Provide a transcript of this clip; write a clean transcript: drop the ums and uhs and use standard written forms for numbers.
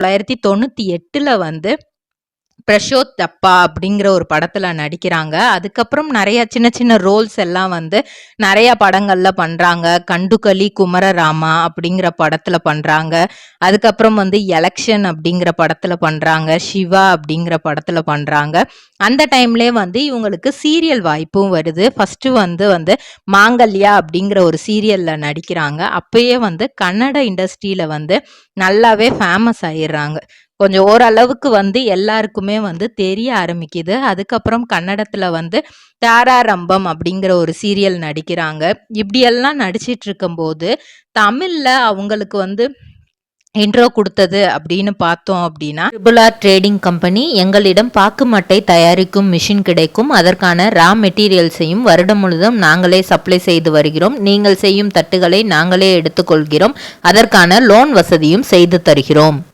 1998 வந்து பிரஷோத் தப்பா அப்படிங்கிற ஒரு படத்துல நடிக்கிறாங்க. அதுக்கப்புறம் நிறைய சின்ன சின்ன ரோல்ஸ் எல்லாம் வந்து நிறைய படங்கள்ல பண்றாங்க. கண்டுகளி குமரராமா அப்படிங்கிற படத்துல பண்றாங்க. அதுக்கப்புறம் வந்து எலெக்ஷன் அப்படிங்கிற படத்துல பண்றாங்க. சிவா அப்படிங்கிற படத்துல பண்றாங்க. அந்த டைம்லயே வந்து இவங்களுக்கு சீரியல் வாய்ப்பும் வருது. ஃபர்ஸ்ட் வந்து மாங்கல்யா அப்படிங்கிற ஒரு சீரியல்ல நடிக்கிறாங்க. அப்பயே வந்து கன்னட இண்டஸ்ட்ரியில வந்து நல்லாவே ஃபேமஸ் ஆயிடுறாங்க. கொஞ்சம் ஓரளவுக்கு வந்து எல்லாருக்குமே வந்து தெரிய ஆரம்பிக்குது. அதுக்கப்புறம் கன்னடத்துல வந்து தாராரம்பம் அப்படிங்கிற ஒரு சீரியல் நடிக்கிறாங்க. இப்படியெல்லாம் நடிச்சிட்டு இருக்கும்போது தமிழ்ல அவங்களுக்கு வந்து இன்ட்ரோ கொடுத்தது அப்படின்னு பார்த்தோம் அப்படின்னா, ட்ரிபுல் ட்ரேடிங் கம்பெனி எங்களிடம் பாக்கு மட்டை தயாரிக்கும் மிஷின் கிடைக்கும். அதற்கான ரா மெட்டீரியல்ஸையும் வருடம் முழுதும் நாங்களே சப்ளை செய்து வருகிறோம். நீங்கள் செய்யும் தட்டுகளை நாங்களே எடுத்துக்கொள்கிறோம். அதற்கான லோன் வசதியும் செய்து தருகிறோம்.